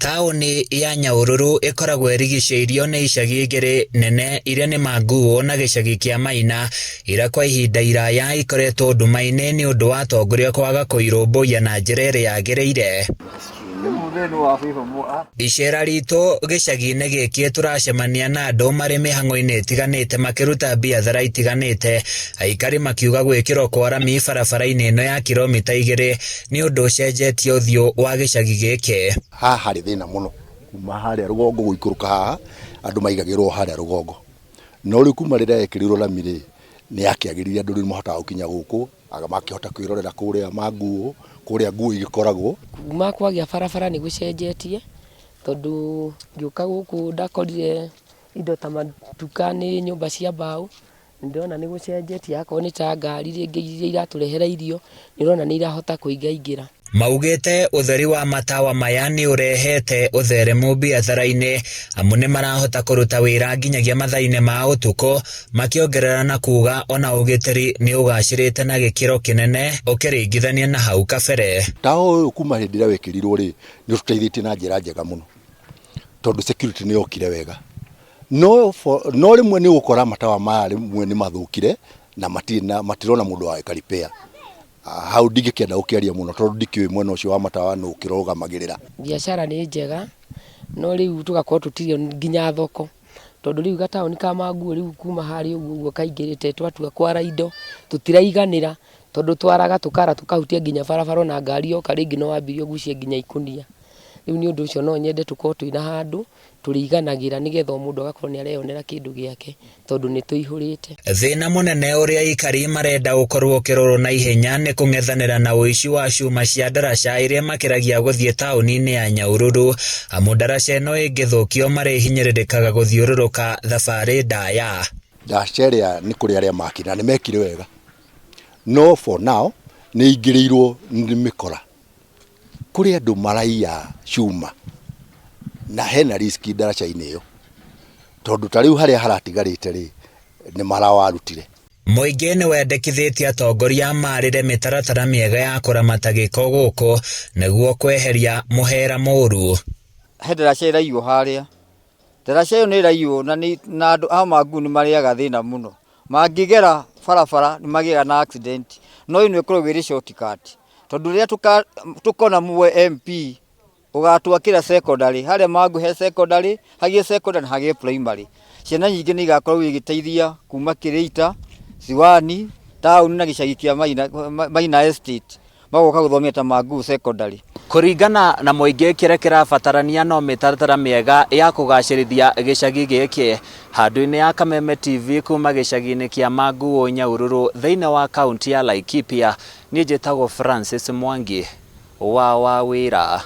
Taũni ya Nyahururu ikoragwo irigicĩirio nĩ icagi igĩrĩ nene iria nĩ Manguo na gĩcagi kĩa Maina, ira kwa ihinda iraya ikoretwo nduma-inĩ nĩ ũndũ wa atongoria kwaga kũirũmbũiya na njĩra ĩrĩa yagĩrĩire. Icera ritũ gĩcagi-inĩ gĩkĩ tũracemania na andũ marĩ mĩhang'o-inĩ ĩtiganĩte makĩruta biathara itiganĩte, aikari makiuga gwĩkĩrwo kwa rami barabara-inĩ ĩno ya kilomita 2 nĩ ũndũ ũcenjetie ũthiũ wa gĩcagi gĩkĩ. Haha harĩ thĩna mũno kuma harĩa rũgongo gũikũrũka haha andũ maigagĩrwo harĩa rũgongo, no rĩu kuma rĩrĩa yekĩrirwo rami rĩ nĩ yakĩagĩrĩria andũ rĩu mahotaga gũkinya gũkũ makĩhota kwĩrorera kũrĩa Manguo kũrĩa nguo igĩkoragwo. Kuma kwagĩa barabara nĩ gũcenjetie tondũ ngĩũka gũkũ ndakorire indo ta matuka nĩ nyũmba cia mbaũ, ndĩrona nĩ gũcenjetie akorwo nĩ ta ngari rĩngĩ iria iratũrehera irio nĩũrona nĩ irahota kũingaingĩra. Maugĩte ũtheri wa matawa maya nĩ ũrehete ũtheremu biathara-inĩ amu nĩ marahota kũruta wĩra nginyagia mathaa-inĩ ma ũtukũ, makĩongerera na kuga ona ũgitĩri nĩ ũgacĩrĩte na gĩkĩro kĩnene ũkĩringithania na hau kabere. Tawa ũyũ kuma hĩndĩ ĩrĩa wekĩrirwo rĩ nĩ ũtũteithĩtie na njĩra njega mũno tondũ security nĩ yokire wega, no rĩmwe nĩ ũgũkora matawa maya rĩmwe nĩ mathũkire na matirona mũndũ wa repair. Hau ndingĩkĩenda gũkĩaria mũno tondũ ndikĩũĩ mwena ũcio wa matawa nũ ũkĩrũgamagĩrĩra. Biacara nĩ njega no rĩu tũgakorwo tũtirĩ nginya thoko tondũ rĩu gataũni ka Manguo rĩu kuma harĩa ũguo kaingĩrĩte twatua kwara indo tũtiraiganĩra tondũ twaraga tũkara tũkahutia nginya barabara na ngari yoka rĩngĩ no wambirie ũgucie nginya ikũnia. Rĩu nĩ ũndũ ũcio no nyende tũkorwo twĩna handũ tũrĩiganagĩra nĩgetha mũndũ agakorwo nĩ areyonera kĩndũ gĩake tondũ nĩ tũihũrĩte. Thĩna mũnene ũrĩa aikari marenda ũkorwo ũkĩrorwo na ihenya nĩ kũng'ethanĩra na ũici wa cuma cia ndaraca iria makĩragia gũthiĩ taũni-inĩ ya Nyahururu, amu ndaraca ĩno ĩngĩthũkio marĩhinyĩrĩrĩkaga gũthiũrũrũka thabarĩ ndaya. Ndaraca ĩrĩa nĩ kũrĩ arĩa makĩra nĩ mekire wega, no for now nĩ ingĩrĩirwo nĩ mĩkora kũrĩ andũ maraiya cuma na hena risk ndaraca-inĩ ĩyo tondũ ta rĩu harĩa haratigarĩte rĩ nĩ marawarutire. Mũingĩ nĩ wendekithĩtie atongoria marĩre mĩtaratara mĩega ya kũramata gĩko gũkũ nĩguo kweheria mũhera mũru. He ndaraca ĩraiywo harĩa, ndaraca ĩyo nĩ ĩraiywo na andũ a Manguo nĩ marĩaga thĩna mũno, mangĩgera barabara nĩ magĩaga na accident, no ĩno ĩkoragwo ĩrĩ shortcut tondũ rĩrĩa tũkona muwe MP ũgatwakĩra secondary harĩa Manguo he secondary hagie secondary hagie primary, ciana nyingĩ nĩ igakorwo igĩteithia kuma Kĩrĩita, Siwani, taũni na gĩcagi kĩa Maina Estate magoka gũthomera ta Manguo secondary. Kũringana na mũingĩ kĩrĩa kĩrabatarania no mĩtaratara mĩega ya kũgacĩrithia gĩcagi gĩkĩ. Handũ-inĩ ya Kameme TV kuma gĩcagi-inĩ kĩa Manguo Nyahururu thĩinĩ wa kaunti ya Laikipia, niĩ njĩtagwo Francis Mwangi wa wĩra.